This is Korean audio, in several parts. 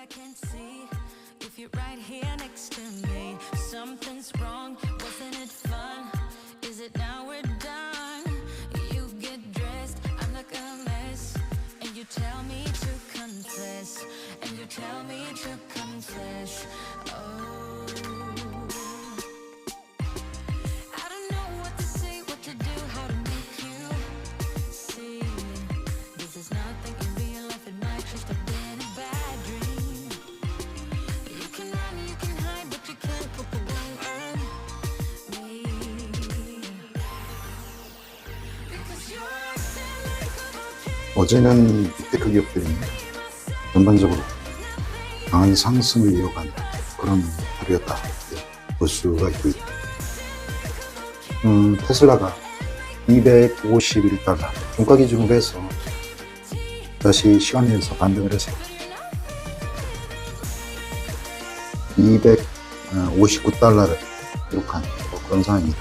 I can see if you're right here next to me. Something's wrong, wasn't it fun? Is it now we're done? You get dressed, I'm like a mess, and you tell me to confess, and you tell me to confess. Oh, I don't know what to say, what to do, how to make you see. This is nothing in real life, it might just have been a bad dream. You can run, you can hide, but you can't put the blame on me. Because you're acting like a volcano. 어제는 빅테크 기업들이 전반적으로 강한 상승을 이어간 그런 하루였다 볼 수가 있고요. 테슬라가 251달러 종가 기준으로 해서 다시 시간에서 반등을 해서 259달러를 기록한 그런 상황입니다.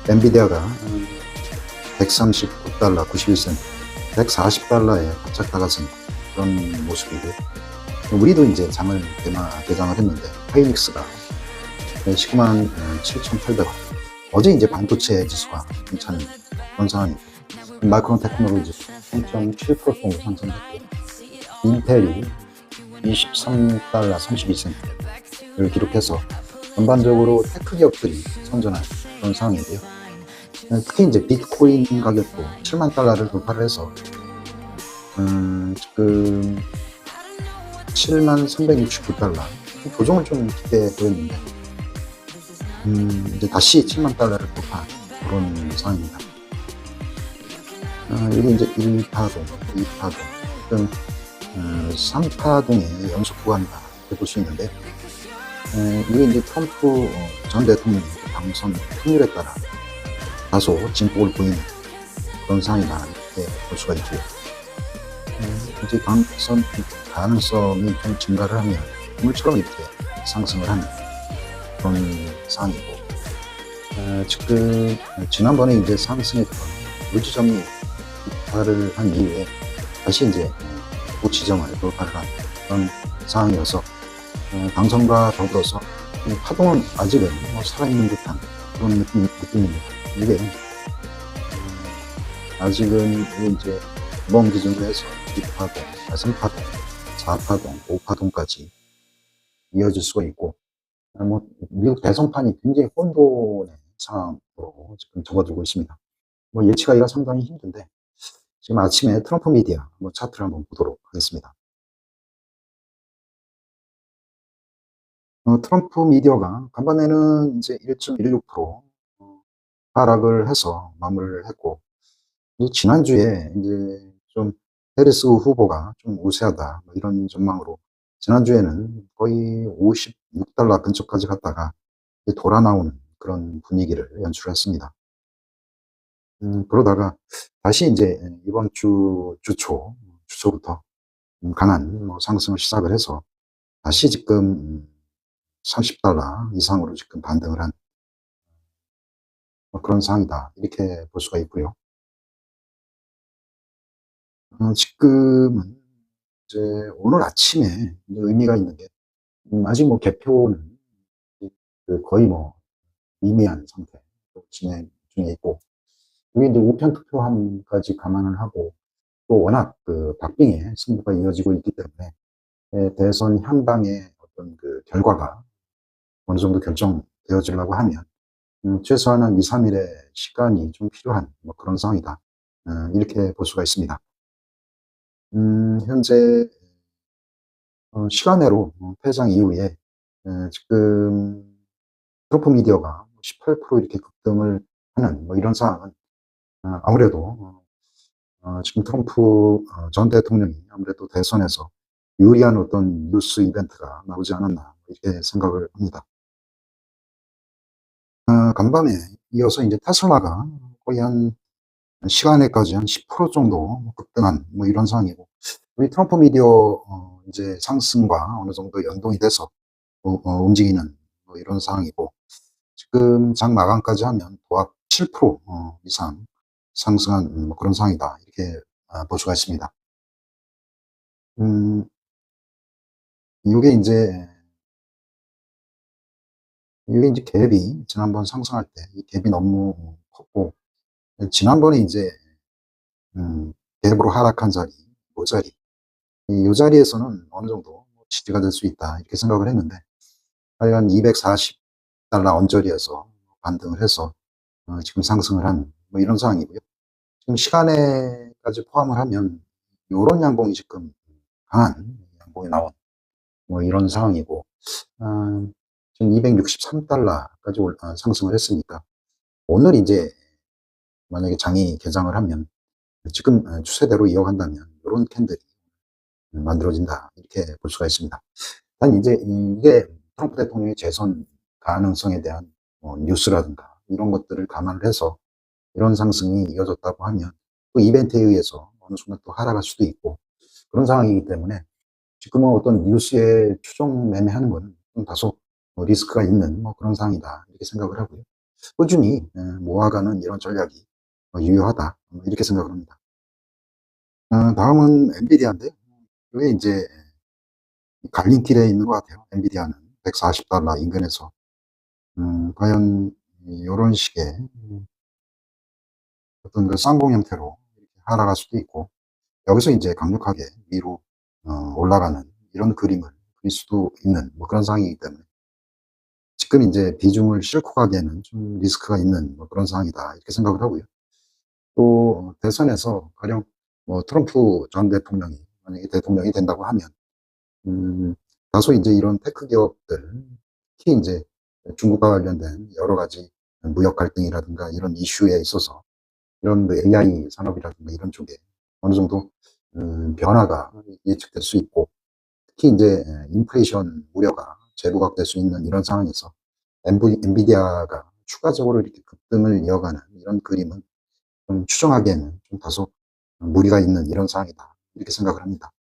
엔비디아가 139달러 91센트 140달러에 바짝 다가선 그런 모습이고요. 우리도 이제 대장을 했는데 하이닉스가 19만 7,800원. 어제 이제 반도체 지수가 괜찮은 그런 상황이고, 마이크론 테크놀로지 3.7% 정도 상승했고요. 인텔이 23달러 32센트를 기록해서 전반적으로 테크 기업들이 선전한 그런 상황인데요. 특히 이제 비트코인 가격도 7만 달러를 돌파를 해서 지금 7만 369달러 조정을 좀 깊게 보였는데 이제 다시 7만 달러를 돌파한 그런 상황입니다. 여기 이제 1파동, 2파동, 또는 3파동의 연속 구간이다 이렇게 볼 수 있는데, 이게 이제 트럼프 전 대통령의 당선 확률에 따라 다소 진폭을 보이는 그런 상황이다 이렇게 볼 수가 있고요. 이제 당선 가능성이 좀 증가를 하면 오늘처럼 이렇게 상승을 하는 그런 상황이고, 지금 지난번에 이제 상승했던 요지점이 돌파를 한 이후에 다시 이제 그 지점을 돌파를 한 그런 상황이어서 당선과 더불어서 파동은 아직은 살아있는 듯한 그런 느낌입니다. 이게 아직은 이제 이번 기준으로 해서 2파동, 3파동, 4파동, 5파동까지 이어질 수가 있고, 미국 대선판이 굉장히 혼돈의 상황으로 지금 접어들고 있습니다. 예측하기가 상당히 힘든데, 지금 아침에 트럼프 미디어 차트를 한번 보도록 하겠습니다. 트럼프 미디어가 간밤에는 이제 1.16% 하락을 해서 마무리를 했고, 지난주에 이제 좀 해리스 후보가 좀 우세하다 이런 전망으로 지난주에는 거의 56달러 근처까지 갔다가 돌아 나오는 그런 분위기를 연출했습니다. 그러다가 다시 이제 이번 주초부터 강한 상승을 시작을 해서 다시 지금 30달러 이상으로 지금 반등을 한 그런 상황이다 이렇게 볼 수가 있고요. 지금은 이제 오늘 아침에 의미가 있는 게, 아직 개표는 거의 미미한 상태로 진행 중에 있고, 이게 이제 우편 투표함까지 감안을 하고, 또 워낙 박빙의 승부가 이어지고 있기 때문에 대선 향방의 어떤 결과가 어느 정도 결정되어지려고 하면 최소한 한 2, 3일의 시간이 좀 필요한 그런 상황이다 이렇게 볼 수가 있습니다. 현재 시간외로 퇴장 이후에 지금 트럼프 미디어가 18% 이렇게 급등을 하는 이런 상황은 아무래도 지금 트럼프 전 대통령이 아무래도 대선에서 유리한 어떤 뉴스 이벤트가 나오지 않았나 이렇게 생각을 합니다. 간밤에 이어서 이제 테슬라가 거의 한 시간에까지 한 10% 정도 급등한 이런 상황이고, 우리 트럼프 미디어 이제 상승과 어느 정도 연동이 돼서 움직이는 이런 상황이고, 지금 장 마감까지 하면 도합 7% 이상 상승한 그런 상황이다 이렇게 볼 수가 있습니다. 이게 이제 이게 이제 갭이 지난번 상승할 때 이 갭이 너무 컸고, 지난번에 이제 갭으로 하락한 자리, 요 자리, 요 자리에서는 어느 정도 지지가 될 수 있다 이렇게 생각을 했는데, 하여간 240달러 언저리에서 반등을 해서 지금 상승을 한 뭐 이런 상황이고요. 지금 시간에까지 포함을 하면 요런 양봉이 지금 강한 양봉이 나온 뭐 이런 상황이고, 지금 263달러까지 상승을 했으니까, 오늘 이제 만약에 장이 개장을 하면 지금 추세대로 이어간다면 이런 캔들이 만들어진다 이렇게 볼 수가 있습니다. 단 이제 이게 트럼프 대통령의 재선 가능성에 대한 뉴스라든가 이런 것들을 감안을 해서 이런 상승이 이어졌다고 하면 또 이벤트에 의해서 어느 순간 또 하락할 수도 있고, 그런 상황이기 때문에 지금은 어떤 뉴스에 추종 매매하는 것은 좀 다소 리스크가 있는 뭐 그런 상황이다 이렇게 생각을 하고요. 꾸준히 모아가는 이런 전략이 유효하다 이렇게 생각을 합니다. 다음은 엔비디아인데, 이게 이제 갈림길에 있는 것 같아요. 엔비디아는 140달러 인근에서 과연 이런 식의 어떤 그 쌍봉 형태로 이렇게 하락할 수도 있고, 여기서 이제 강력하게 위로 올라가는 이런 그림을 그릴 수도 있는 뭐 그런 상황이기 때문에 지금 이제 비중을 싣고 가기에는 좀 리스크가 있는 뭐 그런 상황이다 이렇게 생각을 하고요. 또 대선에서 가령 뭐 트럼프 전 대통령이 만약에 대통령이 된다고 하면 음, 다소 이제 이런 테크 기업들, 특히 이제 중국과 관련된 여러 가지 무역 갈등이라든가 이런 이슈에 있어서 이런 그 AI 산업이라든가 이런 쪽에 어느 정도 변화가 예측될 수 있고, 특히 이제 인플레이션 우려가 재부각될 수 있는 이런 상황에서 엔비디아가 추가적으로 이렇게 급등을 이어가는 이런 그림은 좀 추정하기에는 좀 다소 무리가 있는 이런 상황이다 이렇게 생각을 합니다.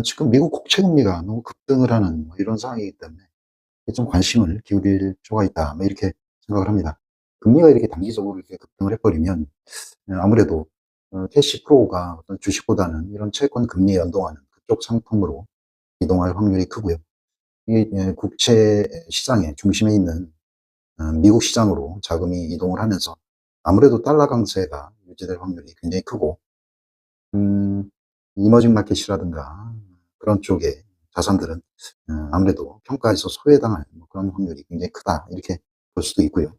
지금 미국 국채 금리가 너무 급등을 하는 뭐 이런 상황이기 때문에 좀 관심을 기울일 필요가 있다 뭐 이렇게 생각을 합니다. 금리가 이렇게 단기적으로 이렇게 급등을 해버리면 아무래도 캐시 프로가 어떤 주식보다는 이런 채권 금리에 연동하는 그쪽 상품으로 이동할 확률이 크고요. 이 국채 시장의 중심에 있는 미국 시장으로 자금이 이동을 하면서 아무래도 달러 강세가 유지될 확률이 굉장히 크고, 음, 이머징 마켓이라든가 그런 쪽의 자산들은 아무래도 평가에서 소외당할 뭐 그런 확률이 굉장히 크다 이렇게 볼 수도 있고요.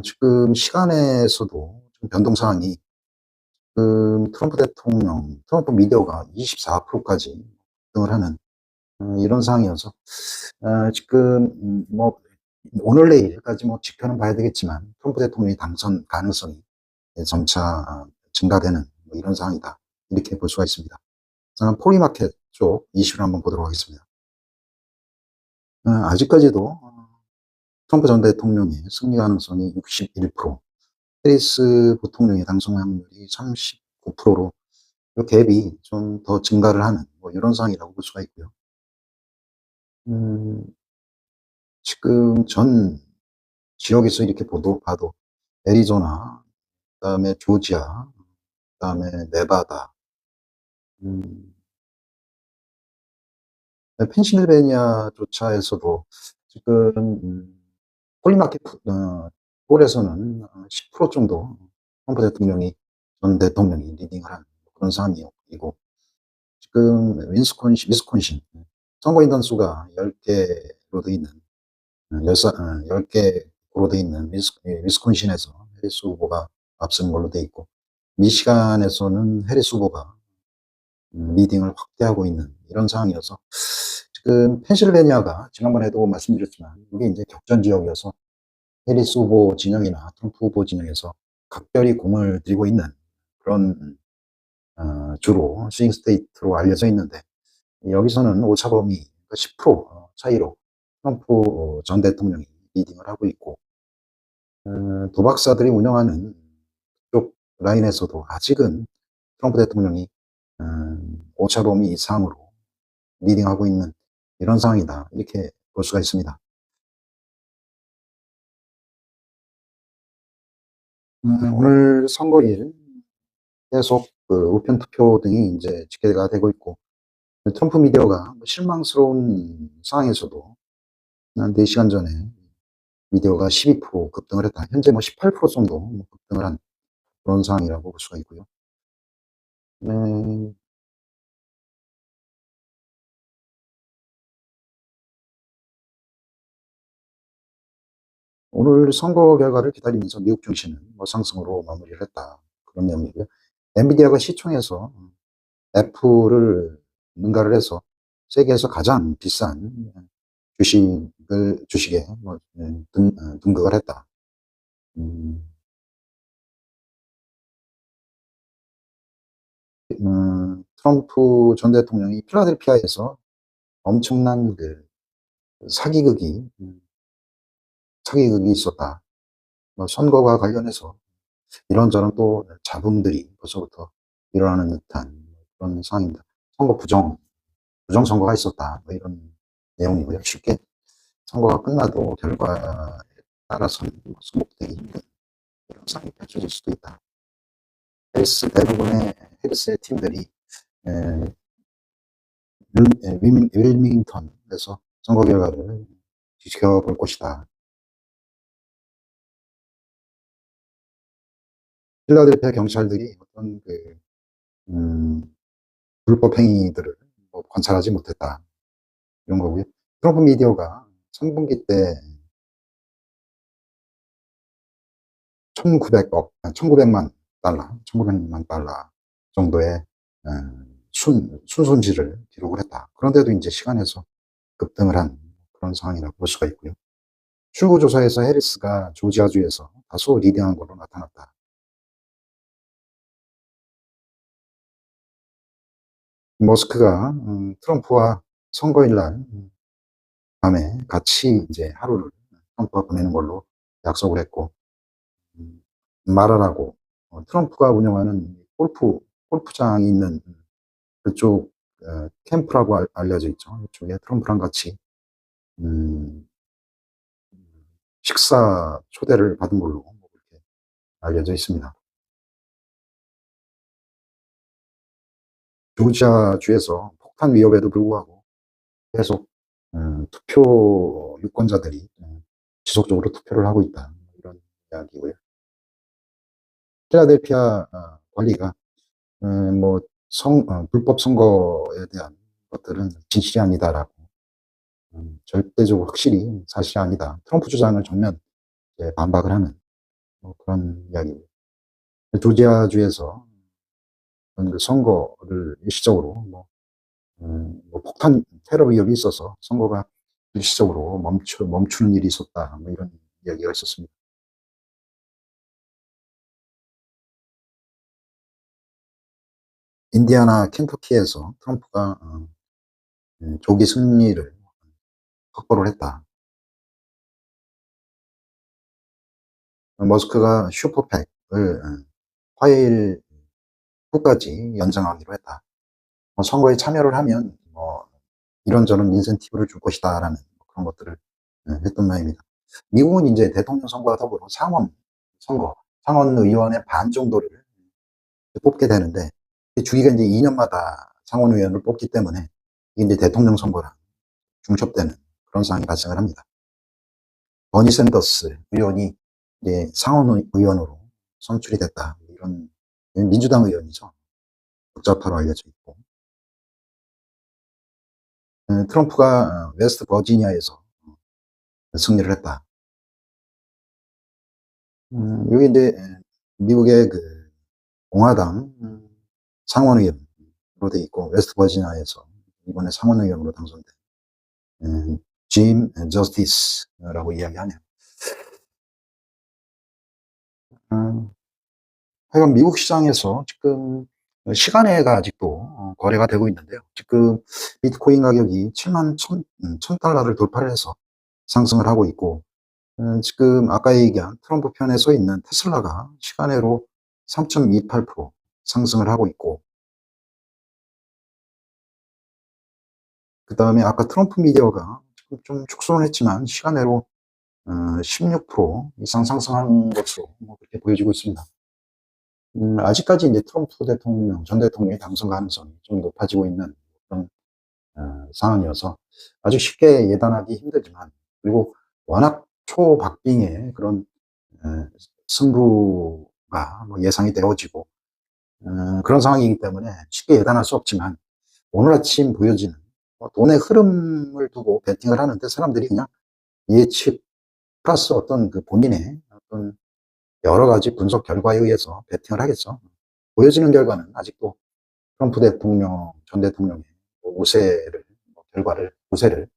지금 시간에서도 좀 변동 사항이, 트럼프 대통령, 트럼프 미디어가 24%까지 등을 하는 이런 상황이어서 지금 뭐 오늘 내일까지 뭐 지켜는 봐야 되겠지만 트럼프 대통령의 당선 가능성이 점차 증가되는 뭐 이런 상황이다 이렇게 볼 수가 있습니다. 포리마켓 쪽 이슈를 한번 보도록 하겠습니다. 아직까지도 트럼프 전 대통령의 승리 가능성이 61%, 해리스 부통령의 당선 확률이 39%로 이 갭이 좀 더 증가를 하는 뭐 이런 상황이라고 볼 수가 있고요. 음, 지금 전 지역에서 이렇게 봐도 애리조나, 그다음에 조지아, 그다음에 네바다, 음, 펜실베니아조차에서도 지금 폴리마켓 폴에서는 10% 정도 트럼프 대통령이 전 대통령이 리딩을 한 그런 상황이고, 지금 위스콘신 선거 인단수가 10개로 돼 있는 10개로 돼 있는 위스콘신에서 해리스 후보가 앞서는 걸로 돼 있고, 미시간에서는 해리스 후보가 리딩을 확대하고 있는 이런 상황이어서 지금 펜실베니아가 지난번에도 말씀드렸지만 이게 이제 격전 지역이어서 해리스 후보 진영이나 트럼프 후보 진영에서 각별히 공을 들이고 있는 그런 주로 스윙 스테이트로 알려져 있는데, 여기서는 오차범위 10% 차이로 트럼프 전 대통령이 리딩을 하고 있고, 도박사들이 운영하는 쪽 라인에서도 아직은 트럼프 대통령이 오차범위 이상으로 리딩하고 있는 이런 상황이다 이렇게 볼 수가 있습니다. 오늘 선거일 계속 그 우편 투표 등이 이제 집계가 되고 있고, 트럼프 미디어가 실망스러운 상황에서도 한 4시간 전에 미디어가 12% 급등을 했다. 현재 18% 정도 급등을 한 그런 상황이라고 볼 수가 있고요. 네, 오늘 선거 결과를 기다리면서 미국 증시는 상승으로 마무리를 했다. 그런 내용이고요. 엔비디아가 시총에서 애플을 능가를 해서 세계에서 가장 비싼 주식에 등극을 했다. 음, 트럼프 전 대통령이 필라델피아에서 엄청난 사기극이, 사기극이 있었다. 선거와 관련해서 이런저런 또 잡음들이 벌써부터 일어나는 듯한 그런 상황입니다. 선거 부정선거가 있었다. 이런 내용이고요. 쉽게 선거가 끝나도 결과에 따라서는 승복되기 힘든 이런 상황이 펼쳐질 수도 있다. 대부분의 헬스의 팀들이 에, 윌밍턴에서 선거 결과를 지켜볼 것이다. 필라델피아 경찰들이 어떤 음, 불법 행위들을 관찰하지 못했다. 이런 거고요. 트럼프 미디어가 3분기 때 1900만 달러, 1900만 달러 정도의 순손실을 기록을 했다. 그런데도 이제 시간에서 급등을 한 그런 상황이라고 볼 수가 있고요. 출구조사에서 해리스가 조지아주에서 다소 리드한 걸로 나타났다. 머스크가 트럼프와 선거일 날 밤에 같이 이제 하루를 트럼프가 보내는 걸로 약속을 했고, 말하라고 트럼프가 운영하는 골프장이 있는 그쪽 캠프라고 알려져 있죠. 이쪽에 트럼프랑 같이 음, 식사 초대를 받은 걸로 그렇게 알려져 있습니다. 조지아주에서 폭탄 위협에도 불구하고 계속 투표 유권자들이 지속적으로 투표를 하고 있다. 이런 이야기고요. 필라델피아 관리가 불법 선거에 대한 것들은 진실이 아니다라고 절대적으로 확실히 사실이 아니다. 트럼프 주장을 전면 반박을 하는 그런 이야기입니다. 조지아주에서 선거를 일시적으로 폭탄 테러 위협이 있어서 선거가 일시적으로 멈추는 일이 있었다. 이런 이야기가 있었습니다. 인디아나 켄터키에서 트럼프가 조기 승리를 확보를 했다. 머스크가 슈퍼팩을 화요일 후까지 연장하기로 했다. 선거에 참여를 하면 이런저런 인센티브를 줄 것이다라는 그런 것들을 했던 모양입니다. 미국은 이제 대통령 선거와 더불어 상원 의원의 반 정도를 뽑게 되는데, 주기가 이제 2년마다 상원 의원을 뽑기 때문에 이게 이제 대통령 선거랑 중첩되는 그런 상황이 발생을 합니다. 버니 샌더스 의원이 이제 상원 의원으로 선출이 됐다. 이런 민주당 의원이죠. 복잡하로 알려져 있고, 트럼프가 웨스트 버지니아에서 승리를 했다. 여기 이제 미국의 공화당 상원의원으로 돼 있고, 웨스트 버지니아에서 이번에 상원의원으로 당선된 짐 저스티스라고 이야기하네요. 하여간 미국 시장에서 지금 시간외가 아직도 거래가 되고 있는데요. 지금 비트코인 가격이 7만 1천 달러를 돌파를 해서 상승을 하고 있고, 지금 아까 얘기한 트럼프 편에 서 있는 테슬라가 시간외로 3.28% 상승을 하고 있고, 그 다음에 아까 트럼프 미디어가 지금 좀 축소는 했지만 시간외로 16% 이상 상승한 것으로 뭐 그렇게 보여지고 있습니다. 아직까지 이제 트럼프 대통령, 전 대통령의 당선 가능성이 좀 높아지고 있는 그런 상황이어서 아주 쉽게 예단하기 힘들지만, 그리고 워낙 초박빙의 그런 승부가 뭐 예상이 되어지고 그런 상황이기 때문에 쉽게 예단할 수 없지만, 오늘 아침 보여지는 돈의 흐름을 두고 베팅을 하는데 사람들이 그냥 예측 플러스 어떤 그 본인의 어떤 여러 가지 분석 결과에 의해서 베팅을 하겠죠. 보여지는 결과는 아직도 트럼프 대통령, 전 대통령의 우세를, 우세를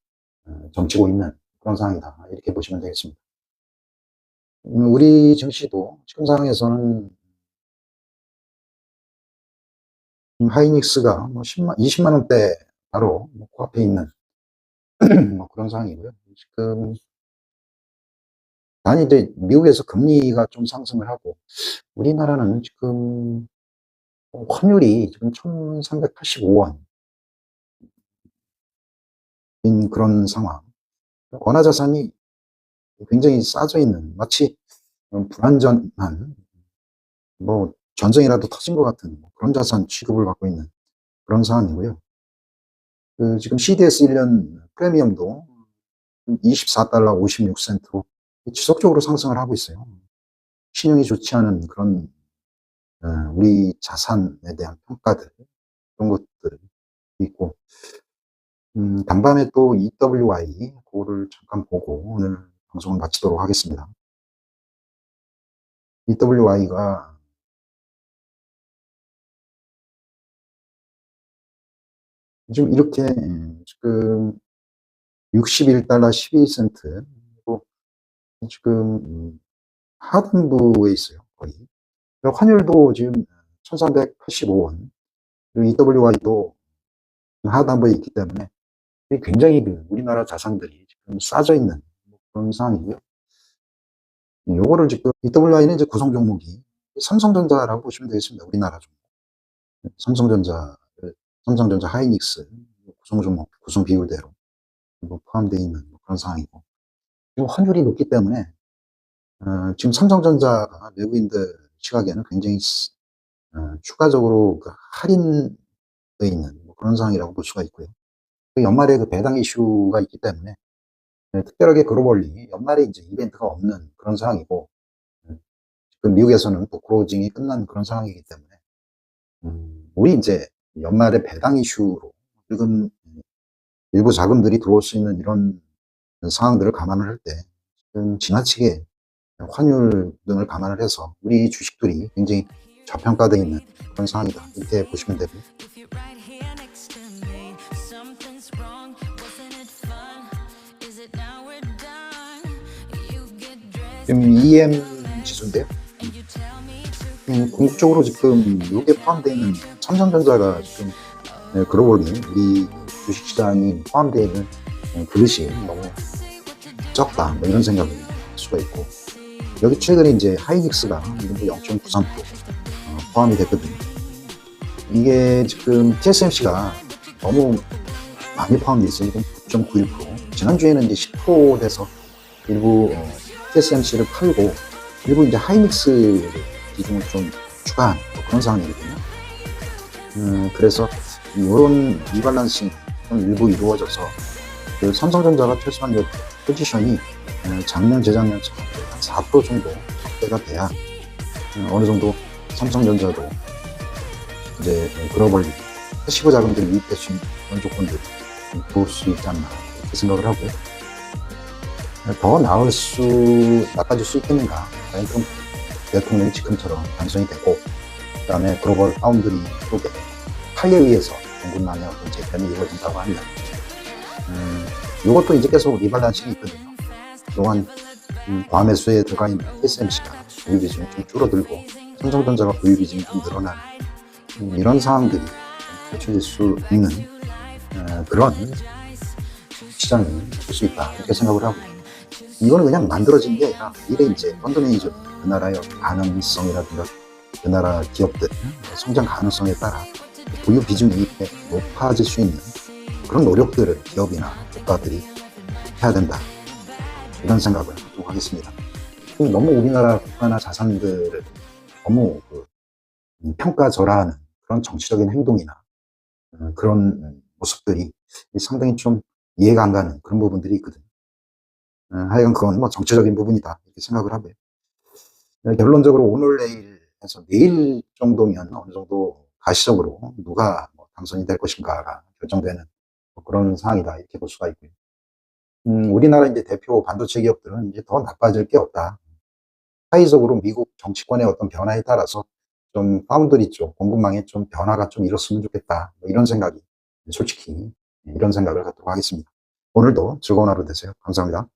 점치고 있는 그런 상황이다, 이렇게 보시면 되겠습니다. 우리 증시도 지금 상황에서는 하이닉스가 뭐 20만 원대 바로 코앞에 있는 뭐 그런 상황이고요. 지금 단이 이제 미국에서 금리가 좀 상승을 하고, 우리나라는 지금 환율이 지금 1385원인 그런 상황. 원화자산이 굉장히 싸져 있는, 마치 불안전한, 뭐 전쟁이라도 터진 것 같은 그런 자산 취급을 받고 있는 그런 상황이고요. 지금 CDS 1년 프리미엄도 24달러 56센트로 지속적으로 상승을 하고 있어요. 신용이 좋지 않은 그런 우리 자산에 대한 평가들, 그런 것들 있고, 간밤에 또 EWI 그거를 잠깐 보고 오늘 방송을 마치도록 하겠습니다. EWI가 지금 이렇게 지금 61달러 12센트 지금 하단부에 있어요, 거의. 환율도 지금 1385원, 그리고 EWI도 하단부에 있기 때문에 굉장히 우리나라 자산들이 지금 싸져 있는 그런 상황이고요. 요거를 지금 EWI는 이제 구성 종목이 삼성전자라고 보시면 되겠습니다. 우리나라 종목. 삼성전자 하이닉스 구성 종목, 구성 비율대로 포함되어 있는 그런 상황이고, 그리고 환율이 높기 때문에 지금 삼성전자가 외국인들 시각에는 굉장히 추가적으로 할인되어 있는 그런 상황이라고 볼 수가 있고요. 연말에 그 배당 이슈가 있기 때문에 특별하게 글로벌리 연말에 이제 이벤트가 없는 그런 상황이고, 미국에서는 또 크로징이 끝난 그런 상황이기 때문에 우리 이제 연말에 배당 이슈로 일부 자금들이 들어올 수 있는 이런 상황들을 감안을 할 때 지나치게 환율 등을 감안을 해서 우리 주식들이 굉장히 저평가되어 있는 그런 상황이다, 이렇게 보시면 되고요. 지금 EM 지수인데요. 궁극적으로 지금 여기에 포함되어 있는 삼성전자가 지금 글로벌리 우리 주식시장이 포함되어 있는 그릇이 너무 적다, 뭐 이런 생각을 할 수가 있고, 여기 최근에 이제 하이닉스가 0.93% 포함이 됐거든요. 이게 지금 TSMC가 너무 많이 포함되어 있어요. 9.91%. 지난주에는 이제 10% 돼서 일부 TSMC를 팔고 일부 이제 하이닉스 비중을 좀 추가한 그런 상황이거든요. 그래서 이런 리밸런싱 일부 이루어져서 그 삼성전자가 최소한 포지션이 작년, 재작년처럼 한 4% 정도 확대가 돼야 어느 정도 삼성전자도 이제 글로벌리 패시브 자금들을 유입할 수 있는 그런 조건들이 볼 수 있지 않나, 이렇게 생각을 하고요. 더 나빠질 수 있겠는가? 과연 트럼프 대통령이 지금처럼 당선이 되고, 그 다음에 글로벌 파운드리 쪽에 팔에 의해서 공급망의 어떤 재편이 이루어진다고 하면, 이것도 이제 계속 리밸런싱이 있거든요. 그동안 과매수에 들어가 있는 TSMC가 보유 비중이 좀 줄어들고, 삼성전자가 보유 비중이 좀 늘어나는 이런 상황들이 펼쳐질 수 있는 그런 시장이 될 수 있다, 이렇게 생각을 하고, 이거는 그냥 만들어진 게 아니라 미래 이제 펀드 매니저 그 나라의 가능성이라든가 그 나라 기업들 성장 가능성에 따라 보유 비중이 높아질 수 있는 그런 노력들을 기업이나 국가들이 해야 된다. 이런 생각을 하도록 하겠습니다. 너무 우리나라 국가나 자산들을 너무 평가절하하는 그런 정치적인 행동이나 그런 모습들이 상당히 좀 이해가 안 가는 그런 부분들이 있거든요. 하여간 그건 뭐 정치적인 부분이다 이렇게 생각을 하고요. 결론적으로 오늘 내일에서 내일 정도면 어느 정도 가시적으로 누가 당선이 될 것인가가 결정되는 그런 상황이다 이렇게 볼 수가 있고요. 우리나라 이제 대표 반도체 기업들은 이제 더 나빠질 게 없다. 사회적으로 미국 정치권의 어떤 변화에 따라서 좀 파운드리 쪽 공급망에 좀 변화가 좀 일었으면 좋겠다. 이런 생각이 솔직히 이런 생각을 갖도록 하겠습니다. 오늘도 즐거운 하루 되세요. 감사합니다.